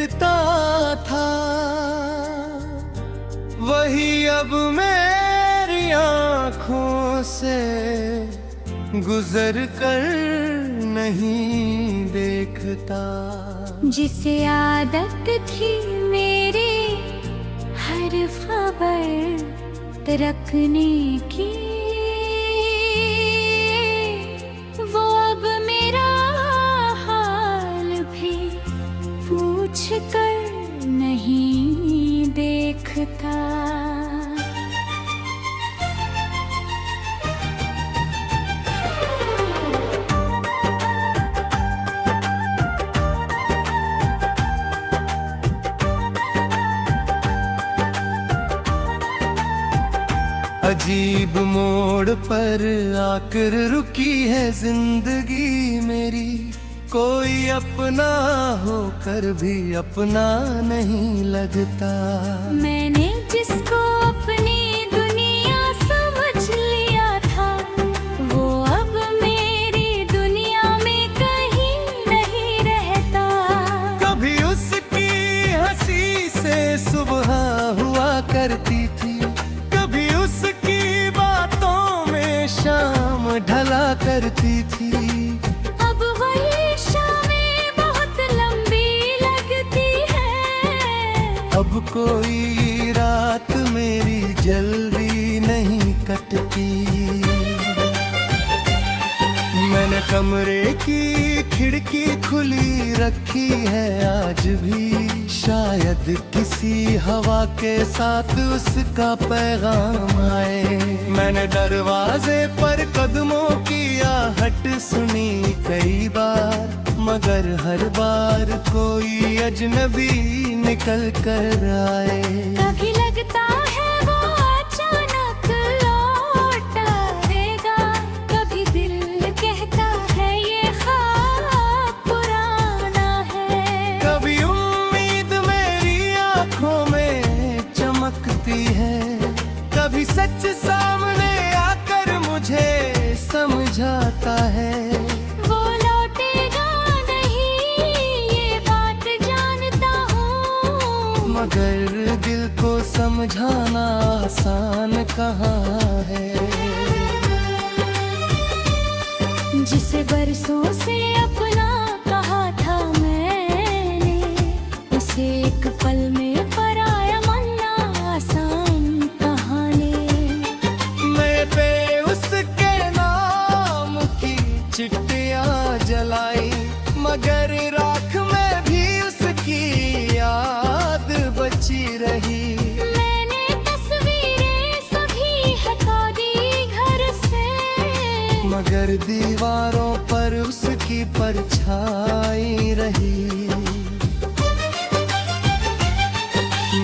देखता था वही अब मेरी आँखों से गुजर कर नहीं देखता। जिसे आदत थी मेरी हर खबर रखने की, वो अब मेरा हाल भी पूछ कर नहीं देखता। अजीब मोड़ पर आकर रुकी है जिंदगी मेरी, कोई अपना होकर भी अपना नहीं लगता। मैंने जिसको अपनी दुनिया समझ लिया था, वो अब मेरी दुनिया में कहीं नहीं रहता। कभी उसकी हंसी से सुबह हुआ करती थी, कभी उसकी बातों में शाम ढला करती थी। अब वही शामें बहुत लंबी लगती है, अब कोई रात मेरी जल्दी नहीं कटती। मैंने कमरे की खिड़की खुली रखी है आज भी, शायद किसी हवा के साथ उसका पैगाम आए। मैंने दरवाजे पर कदमों की आहट सुनी कई बार, मगर हर बार कोई अजनबी निकल कर आए। कभी लगता है वो अचानक लौट आएगा, कभी दिल कहता है ये ख्वाब पुराना है। कभी उम्मीद मेरी आंखों में चमकती है, कभी सच सामने आकर मुझे समझाता है। वो लौटेगा नहीं ये बात जानता हूँ, मगर दिल को समझाना आसान कहाँ है। जिसे बरसों से अपना कहा था मैंने, उसे एक पल में पराया मानना आसान कहानी। मैं पे उसके नाम की चिट्ठियाँ जलाई, मगर राख में भी उसकी याद बची रही। मैंने तस्वीरें सभी हटा दी घर से, मगर दीवारों पर उसकी परछाई रही।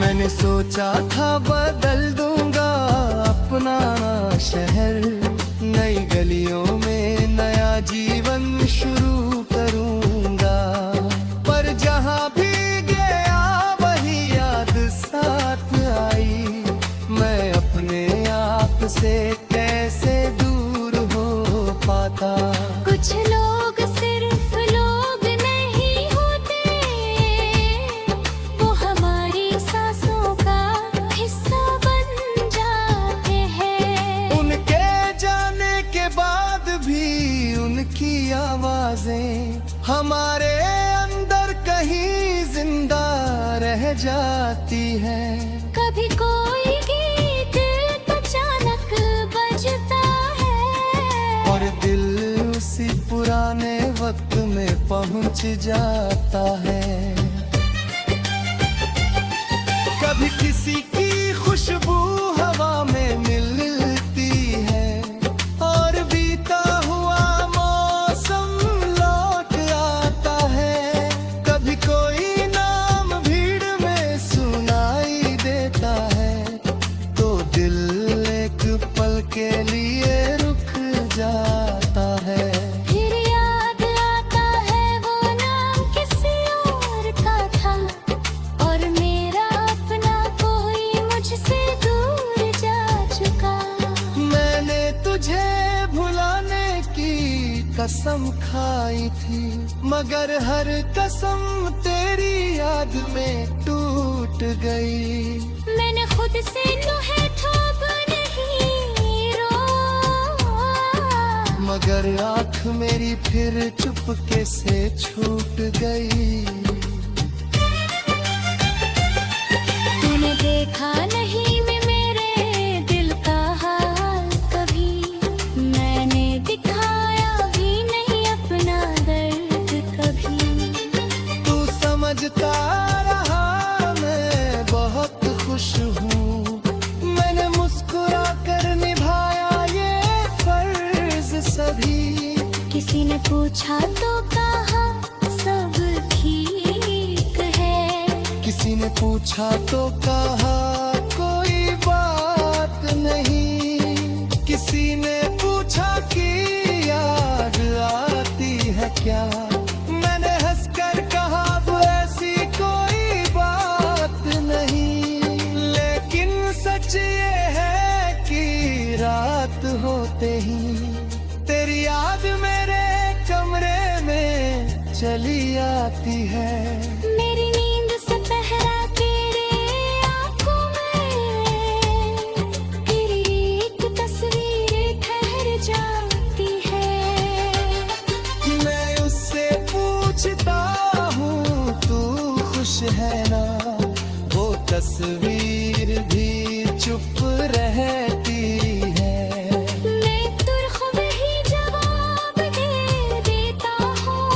मैंने सोचा था बदल दूंगा अपना शहर, नई गलियों में नया जीवन शुरू करूंगा। पर जहां भी गया वही याद साथ आई, मैं अपने आप से कैसे दूर हो पाता। कुछ लोग सिर्फ लोग नहीं होते, वो हमारी सांसों का हिस्सा बन जाते हैं। उनके जाने के बाद भी उनकी आवाजें हमारे अंदर कहीं जिंदा रह जाती है। कभी कोई गीत अचानक बजता है, और दिल उसी पुराने वक्त में पहुंच जाता है। कभी किसी की खुशबू हवा में मिलती है, और बीता हुआ मौसम लौट आता है। कभी कोई नाम भीड़ में सुनाई देता है, तो दिल एक पल के लिए रुक जाता है। फिर याद आता है वो नाम किसी और का था, और मेरा अपना कोई मुझसे दूर कसम खाई थी, मगर हर कसम तेरी याद में टूट गई। मैंने खुद से है ठोक नहीं रोआ, मगर आँख मेरी फिर चुपके से छूट गई। तूने देखा नहीं मैं मेरे दिल का हाल कभी, मैंने दिखाया भी नहीं अपना दर्द कभी। तू समझता रहा मैं बहुत खुश हूँ, मैंने मुस्कुरा कर निभाया ये फर्ज सभी। किसी ने पूछा तो कहा सब ठीक है, किसी ने पूछा तो कहा कोई बात नहीं, किसी ने पूछा कि याद आती है क्या, मैंने हंसकर कहा वो ऐसी कोई बात नहीं। लेकिन सच ये है कि रात होते ही तेरी याद मेरे कमरे में चली आती है। मेरी नींद से पहरा तेरे आँखों में तेरी एक तस्वीर ठहर जाती है। मैं उससे पूछता हूँ तू खुश है ना, वो तस्वीर भी चुप रहती है। मैं तुरख ही जवाब दे देता हूँ,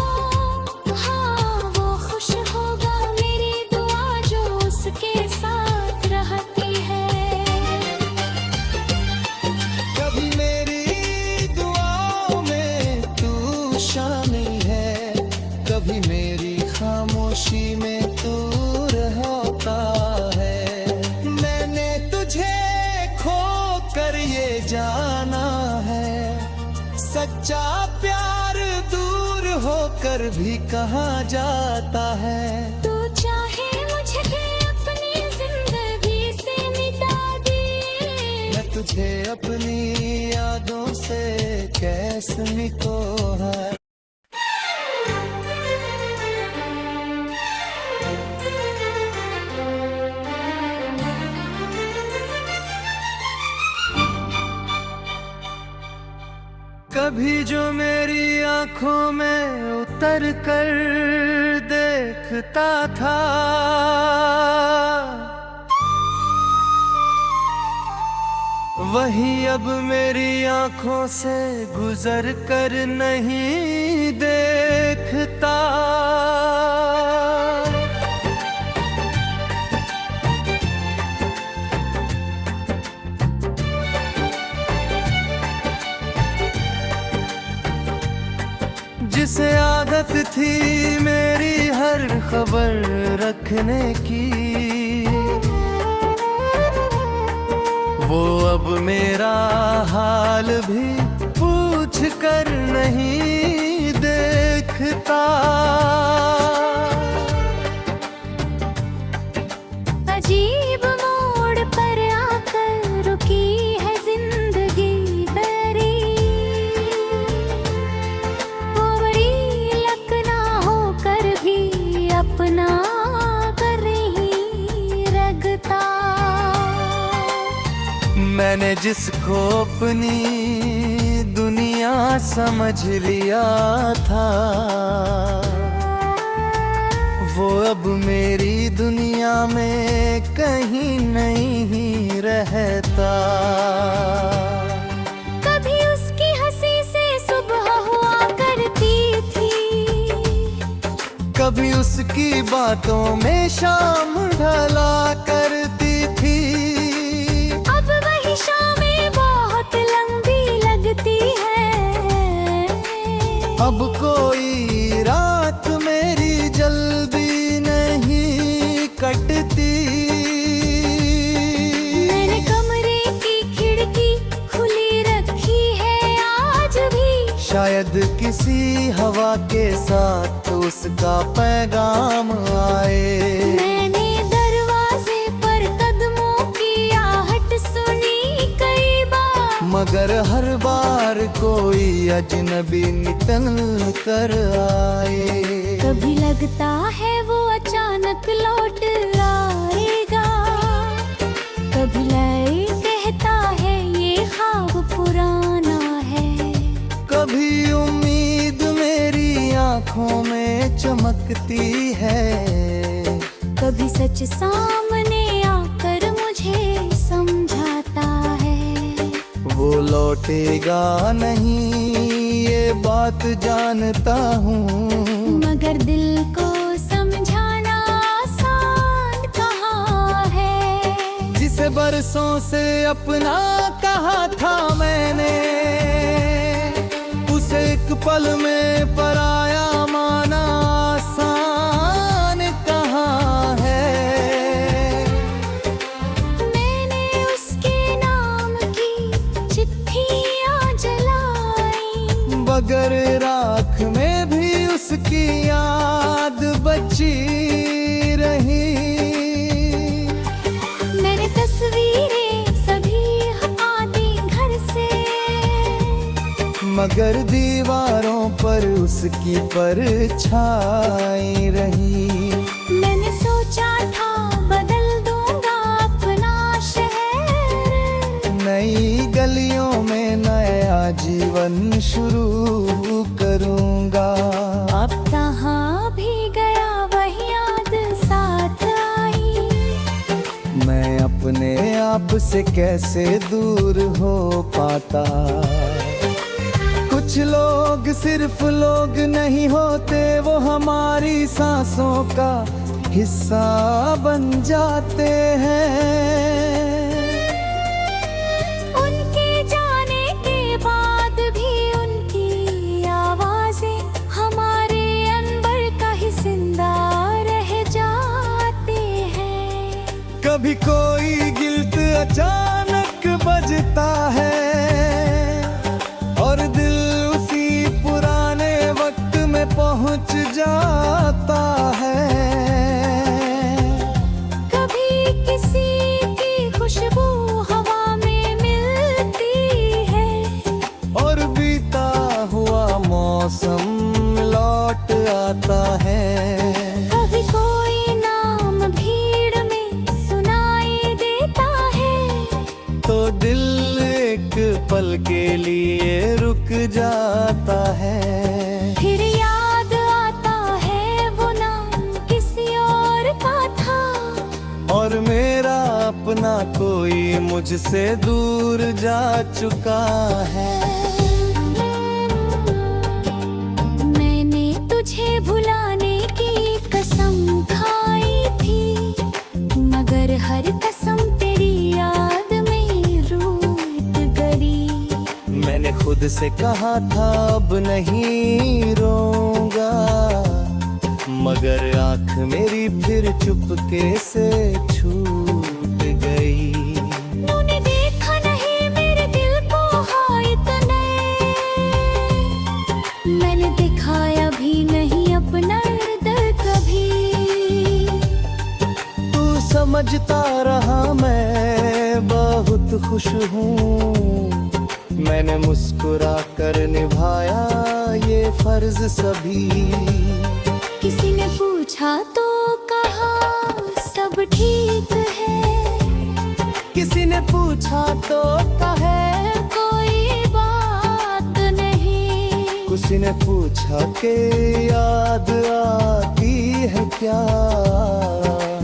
हाँ वो खुश होगा मेरी दुआ जो उसके साथ रहती है। कभी मेरी दुआओं में तू शामिल है, कभी मेरी खामोशी में तू रहता है। मैंने तुझे खो कर ये जाना है, सच्चा प्यार दूर होकर भी कहाँ जाता है। तू चाहे मुझे अपनी जिंदगी से मिटा दे, मैं तुझे अपनी यादों से कैसे मिटो है। कभी जो मेरी आंखों में उतर कर देखता था, वही अब मेरी आंखों से गुजर कर नहीं देखता। जिसे आदत थी मेरी हर खबर रखने की, वो अब मेरा हाल भी पूछ कर नहीं देखता। अजीब मोड़ पर आकर रुकी है जिंदगी मेरी, वो बड़ी लक ना होकर भी अपना कर रही रगता। मैंने जिसको अपनी दुनिया समझ लिया था, वो अब मेरी दुनिया में कहीं नहीं रहता। कभी उसकी हंसी से सुबह हुआ करती थी, कभी उसकी बातों में शाम ढला करती थी। अब वही शामें बहुत लंबी लगती है, अब कोई रात मेरी जल्दी नहीं कटती। मैंने कमरे की खिड़की खुली रखी है आज भी, शायद किसी हवा के साथ उसका पैगाम आए। मैंने दरवाजे पर कदमों की आहट सुनी कई बार, मगर हर बार कोई अजनबी निकल कर आए। कभी लगता है वो अचानक लौट आएगा, कभी लय कहता है ये ख्वाब पुराना है। कभी उम्मीद मेरी आंखों में चमकती है, कभी सच सामने आकर मुझे समझाता है। वो लौटेगा नहीं ये बात जानता हूँ, मगर दिल को समझाना आसान कहाँ है। जिसे बरसों से अपना कहा था मैंने, उसे एक पल में पराया माना आसान कहाँ है। मैंने उसके नाम की चिट्ठियाँ जलाई, बगर राख में भी उसकी याद बची रही। मैंने तस्वीरें सभी आती घर से, मगर दीवारों पर उसकी परछाई रही। मैंने सोचा था बदल दूंगा अपना शहर, नई गलियों में नया जीवन शुरू करूंगा। अब कहाँ भी गया वह याद साथ आई। मैं अपने आप से कैसे दूर हो पाता। कुछ लोग सिर्फ लोग नहीं होते, वो हमारी सांसों का हिस्सा बन जाते हैं। उनके जाने के बाद भी उनकी आवाजें हमारे अंबर का ही जिंदा रह जाते हैं। कभी कोई गिल्ट अचानक बजता है और दिल उसी पुराने वक्त में पहुंच जाता है। कभी किसी की खुशबू हवा में मिलती है, और बीता हुआ मौसम लौट आता है। कभी कोई नाम भीड़ में सुनाई देता है, तो दिल एक पल के लिए रुक जाता है। फिर याद आता है वो नाम किसी और का था, और मेरा अपना कोई मुझसे दूर जा चुका है। मैंने तुझे भुलाने की कसम खाई थी, मगर हर कसम तेरी याद में रूठ गई। मैंने खुद से कहा था अब नहीं रोऊंगा, मगर आंख मेरी फिर चुपके से छूट गई। तूने देखा नहीं मेरे दिल को हाँ इतने, मैंने दिखाया भी नहीं अपना दर्द कभी। तू समझता रहा मैं बहुत खुश हूँ, मैंने मुस्कुरा कर निभाया ये फर्ज सभी। किसी ने पूछा तो कहा सब ठीक है, किसी ने पूछा तो कहे कोई बात नहीं। किसी ने पूछा कि याद आती है क्या,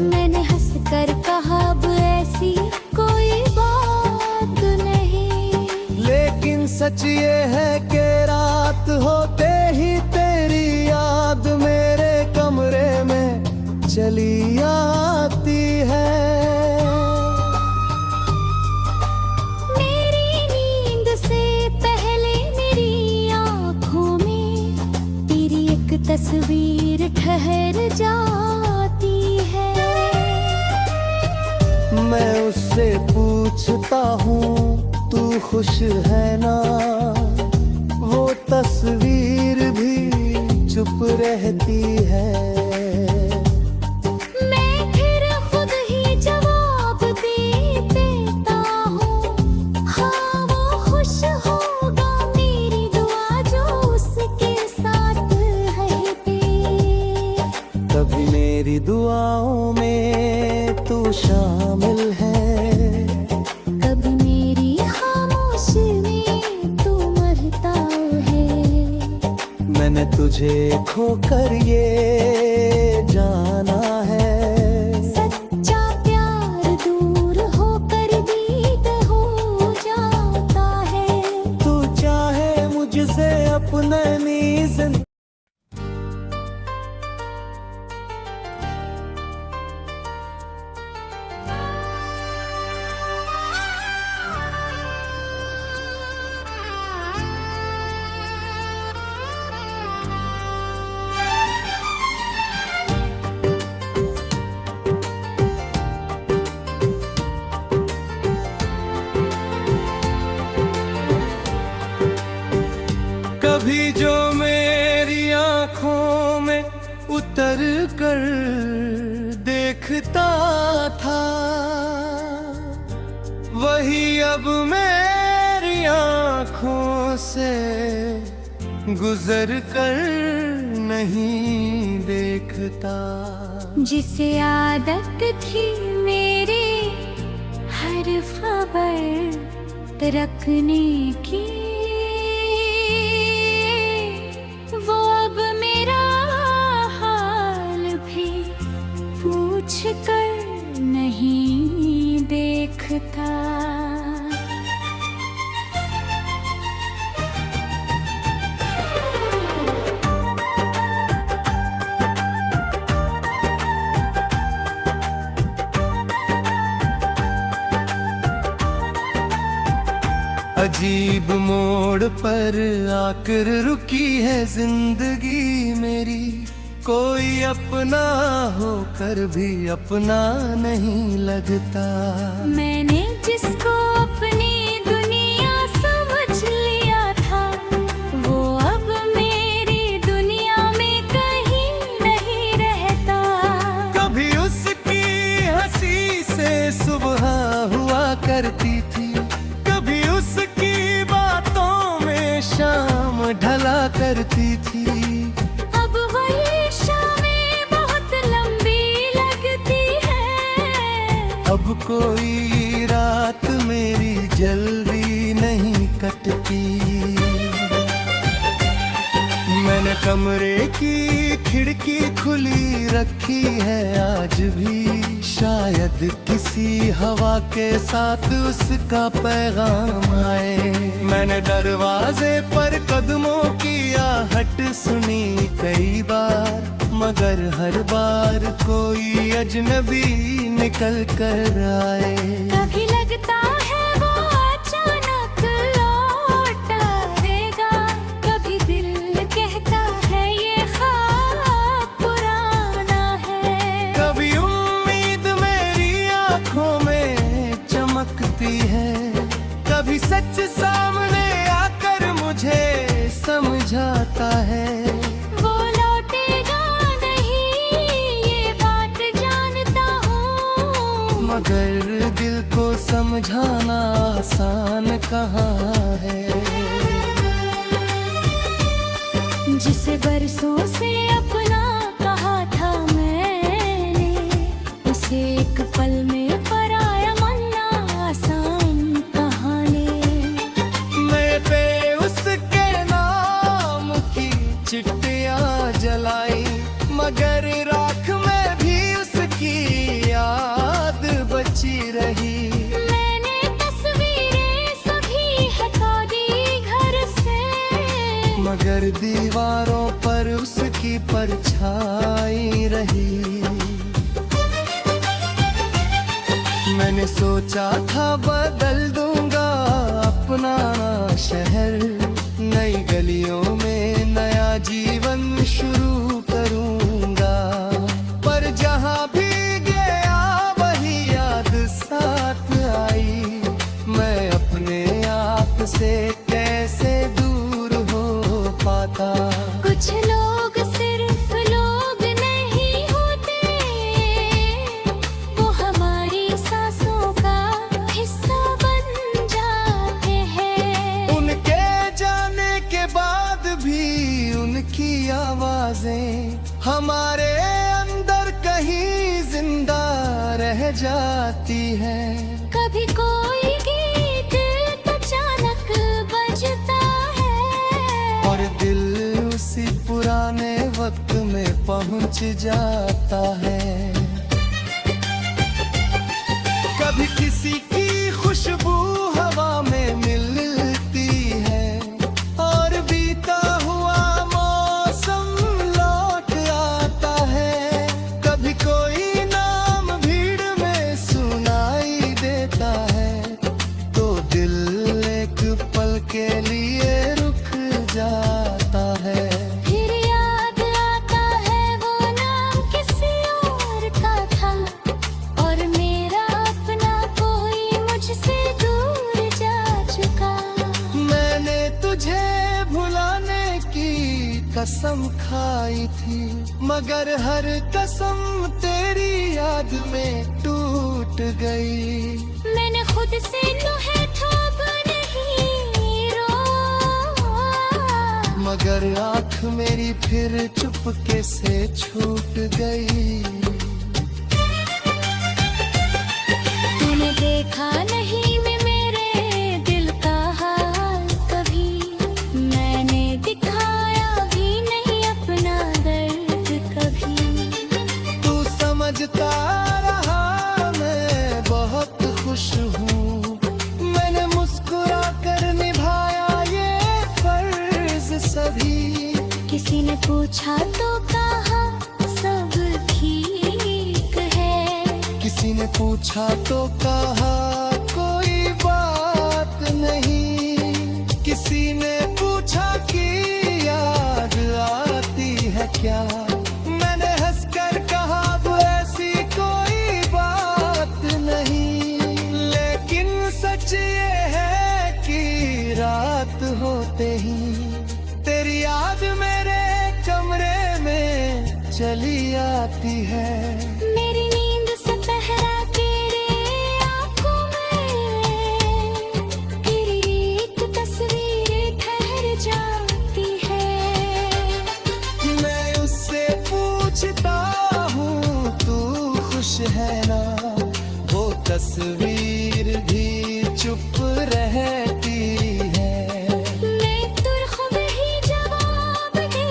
मैंने हंस कर कहा अब ऐसी कोई बात नहीं। लेकिन सच ये है कि रात होते ही तेरी याद मेरे कमरे में चली आती है। मेरी नींद से पहले मेरी आँखों में तेरी एक तस्वीर ठहर जाती है। मैं उससे पूछता हूँ तू खुश है ना, वो तस्वीर भी चुप रहती है। मैं फिर खुद ही जवाब दे देता हूँ, हाँ वो खुश होगा मेरी मेरी दुआओं में तू शामिल है। कभी मेरी खामोशी में तू मरता है। मैंने तुझे खोकर ये जाना है, सच्चा प्यार दूर होकर दीद हो जाता है। तू चाहे मुझसे अपने नीज़। कभी जो मेरी आंखों में उतर कर देखता था, वही अब मेरी आंखों से गुजर कर नहीं देखता। जिसे आदत थी मेरी हर खबर रखने की, वो अब मेरा हाल भी पूछ कर नहीं देखता। अजीब मोड़ पर आकर रुकी है जिंदगी मेरी, कोई अपना होकर भी अपना नहीं लगता। मैंने जिसको अपनी दुनिया समझ लिया था, वो अब मेरी दुनिया में कहीं नहीं रहता। कभी उसकी हंसी से सुबह हुआ करती थी, कभी उसकी बातों में शाम ढला करती थी। अब वही शामें बहुत लंबी लगती है। अब कोई रात मेरी जल्दी नहीं कटती। मैंने कमरे की खिड़की खुली रखी है आज भी, शायद किसी हवा के साथ उसका पैगाम आए। मैंने दरवाजे पर कदमों की आहट सुनी कई बार, मगर हर बार कोई अजनबी निकल कर आए। कभी लगता है वो अचानक लौट आएगा, कभी दिल कहता है ये ख्वाब पुराना है। कभी उम्मीद मेरी आंखों में चमकती है, कभी सच सामने आकर मुझे समझाता है। वो लौटेगा नहीं ये बात जानता हूँ, मगर दिल को समझाना आसान कहाँ है। जिसे बरसों से अपना कहा था मैंने, उसे एक पल में पराया मानना आसान कहानी। मैं पे उसके नाम की चिट्ठियाँ जलाई, मगर राख में भी उसकी याद बची रही। मैंने तस्वीरें सभी हटा दी घर से, मगर दीवारों पर उसकी परछाई रही। मैंने सोचा था बदल दूंगा अपना शहर, नई गलियों में नया जीवन शुरू करूंगा। पर जहां भी गया वही याद साथ आई, मैं अपने आप से कैसे दूर हो पाता। कुछ लोग सिर्फ लोग नहीं होते, वो हमारी सांसों का हिस्सा बन जाते हैं। उनके जाने के बाद भी उनकी आवाजें हमारे अंदर जाती है। कभी कोई गीत अचानक बजता है और दिल उसी पुराने वक्त में पहुंच जाता है। कभी किसी की खुशबू हवा में मिलती है और बीता हुआ मौसम लौट आता है। कभी कोई नाम भीड़ में सुनाई देता है तो दिल एक पल के लिए रुक जाता है। फिर याद आता है वो नाम किसी और का था और मेरा अपना कोई मुझसे दूर जा चुका। मैंने तुझे भुलाने की कसम खाई थी मगर हर कसम तेरी याद में टूट गई। मैंने खुद से नुहे ठोब नहीं रोआ मगर आँख मेरी फिर चुपके से छूट गई। तूने देखा नहीं मैं मेरे दिल का हाल कभी, मैंने दिखाया भी नहीं अपना दर्द कभी। तू समझता रहा मैं बहुत खुश हूँ, मैंने मुस्कुरा कर निभाया ये फर्ज सभी। किसी ने पूछा तो कहा सब ठीक है, किसी ने पूछा तो कहा कोई बात नहीं। किसी ने पूछा कि याद आती है क्या, मैंने हंसकर कहा वो ऐसी कोई बात नहीं। लेकिन सच ये है कि रात होते ही तेरी याद मेरे कमरे में चली आती है। मेरी नींद से पहरा तेरे आँखों में तेरी एक तस्वीर ठहर जाती है। मैं उससे पूछता हूँ तू खुश है ना, वो तस्वीर भी चुप रहती है। मैं तुरख में ही जवाब दे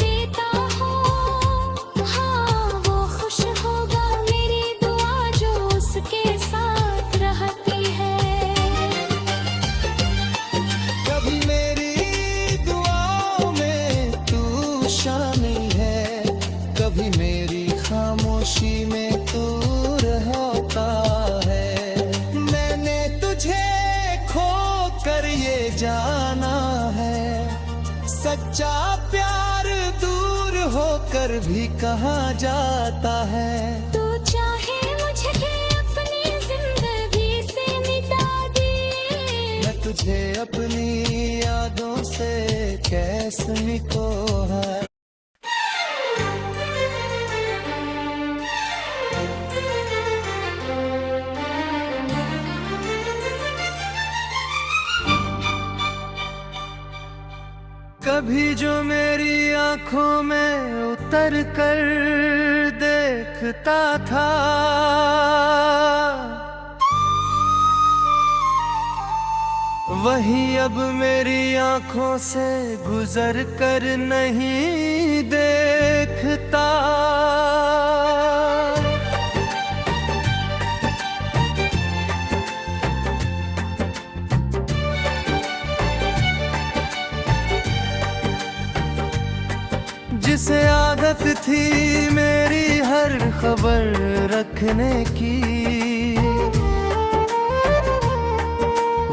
देता हूँ, हाँ वो खुश होगा मेरी दुआ जो उसके साथ रहती है। कभी मेरी दुआओं में तू शामिल है, कभी मेरी खामोशी में तू रहता है। मैंने तुझे खो कर ये जाना है, सच्चा प्यार दूर होकर भी कहाँ जाता है। तू चाहे मुझे अपनी जिंदगी से मिटा दे, मैं तुझे अपनी यादों से कैसे मिटो है। कभी जो मेरी आंखों में उतर कर देखता था, वही अब मेरी आंखों से गुजर कर नहीं देखता। जिसे आदत थी मेरी हर खबर रखने की,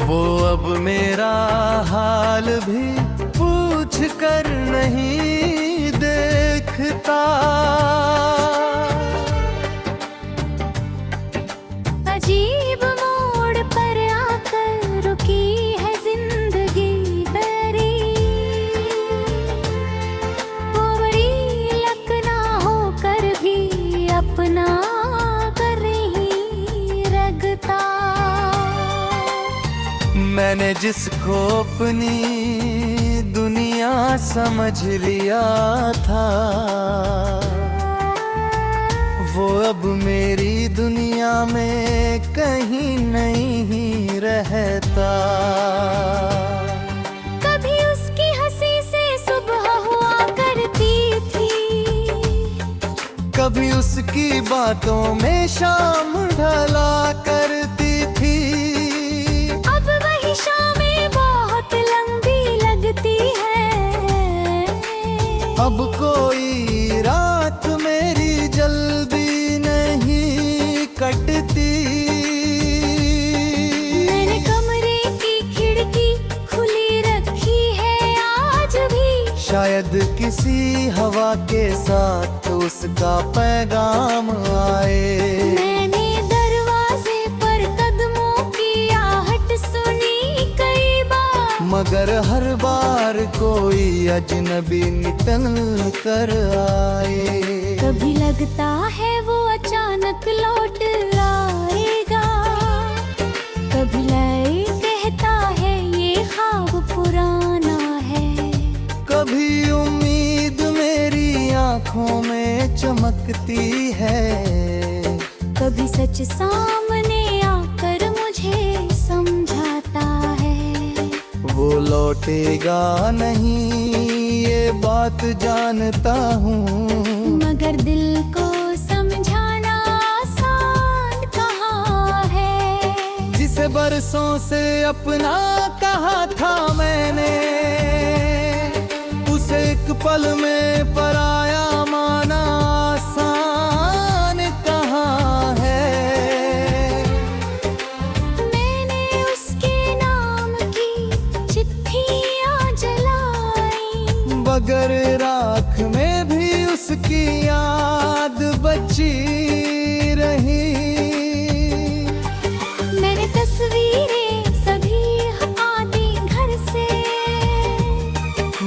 वो अब मेरा हाल भी पूछ कर नहीं देखता। अजीब मोड़ पर आकर रुकी है जिंदगी मेरी, वो बड़ी लकना होकर भी अपना कर रही रगता। मैंने जिसको अपनी दुनिया समझ लिया था, वो अब मेरी दुनिया में कहीं नहीं रहता। कभी उसकी हंसी से सुबह हुआ करती थी, कभी उसकी बातों में शाम ढला करती थी। अब वही शामें बहुत लंबी लगती है। अब कोई रात मेरी जल्दी नहीं कटती। मैंने कमरे की खिड़की खुली रखी है आज भी। शायद किसी हवा के साथ उसका पैगाम आए। मैंने दरवाजे पर कदमों की आहट सुनी कई बार, मगर हर बार कोई अजनबी निकल कर आए। कभी लगता है वो अचानक लौट आएगा, कभी लय कहता है ये ख्वाब पुराना है। कभी उम्मीद मेरी आंखों में चमकती है, कभी सच सामने आकर मुझे समझाता है। वो लौटेगा नहीं ये बात जानता हूँ, मगर दिल को समझाना आसान कहाँ है। जिसे बरसों से अपना कहा था मैंने, उसे एक पल में पराया माना आसान कहाँ है। मैंने उसके नाम की चिट्ठियाँ जलाई, बगर राख में भी उसकी याद बची रही। मैंने तस्वीरें सभी आती घर से,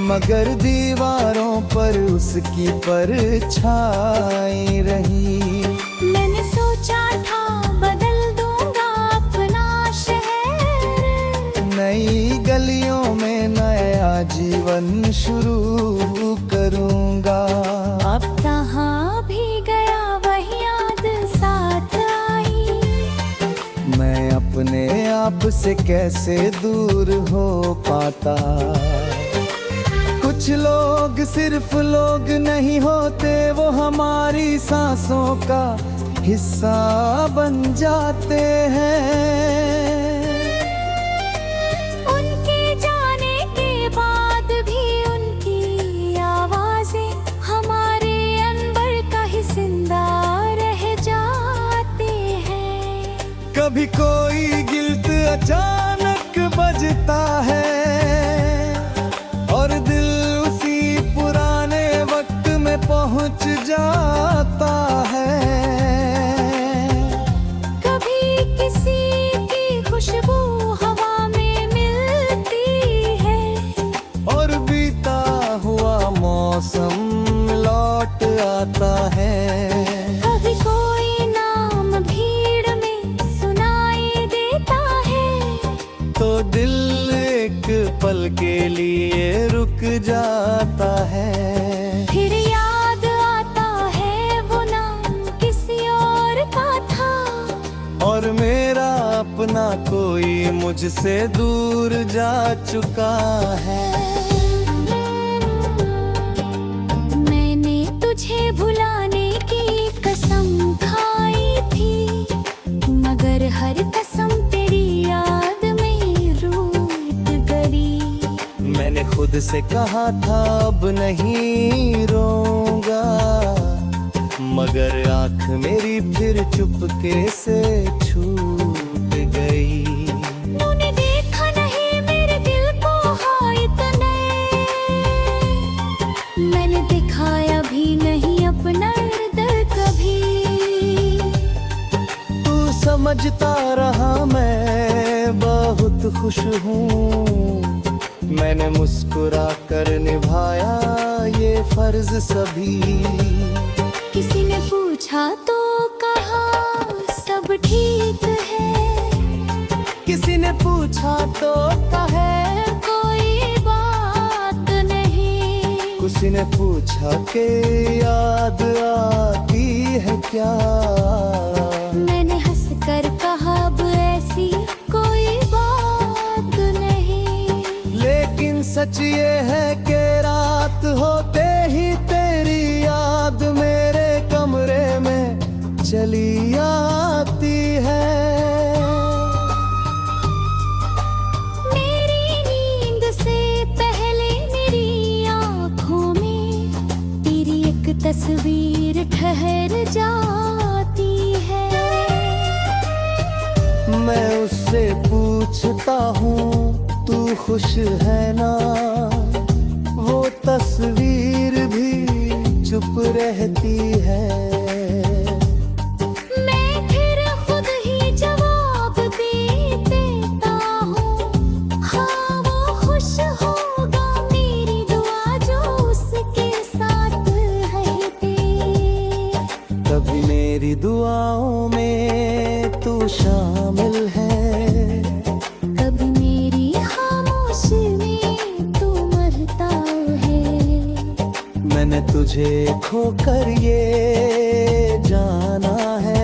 मगर दीवारों पर उसकी परछाई रही। मैंने सोचा था बदल दूंगा अपना शहर, नई गलियों में नया जीवन शुरू करूंगा। अब कहाँ भी गया वह याद साथ आई। मैं अपने आप से कैसे दूर हो पाता। कुछ लोग सिर्फ लोग नहीं होते, वो हमारी सांसों का हिस्सा बन जाते हैं। उनके जाने के बाद भी उनकी आवाजें हमारे अंबर का ही जिंदा रह जाते हैं। कभी कोई गिल्ट अचानक बजता है और दिल उसी पुराने वक्त में पहुंच जाता है। कभी किसी की खुशबू हवा में मिलती है, और बीता हुआ मौसम लौट आता है। कभी कोई नाम भीड़ में सुनाई देता है, तो दिल एक पल के लिए रुक जाता है। फिर याद आता है वो नाम किसी और का था, और मेरा अपना कोई मुझसे दूर जा चुका है। मैंने तुझे भुलाने की कसम खाई थी, मगर हर कसम तेरी याद में रूठ गई। मैंने खुद से कहा था अब नहीं रोऊंगा, मगर आंख मेरी फिर चुपके से छूट गई। तूने देखा नहीं मेरे दिल को हाय इतने, मैंने दिखाया भी नहीं अपना दर्द कभी। तू समझता रहा मैं बहुत खुश हूँ, मैंने मुस्कुरा कर निभाया ये फर्ज सभी। किसी ने पूछा तो कहा सब ठीक है, किसी ने पूछा तो कहे कोई बात नहीं। किसी ने पूछा कि याद आती है क्या। मैंने हंस सच ये है कि रात होते ही तेरी याद मेरे कमरे में चली आती है। मेरी नींद से पहले मेरी आँखों में तेरी एक तस्वीर ठहर जाती है। मैं उससे पूछता हूँ तू खुश है ना, वो तस्वीर भी चुप रहती है। मैं फिर खुद ही जवाब दे देता हूँ, हाँ वो खुश होगा मेरी दुआ जो उसके साथ रहती। कभी मेरी दुआओं में तू शामिल है, कभी मेरी खामोशी में तू मरता है। मैंने तुझे खोकर ये जाना है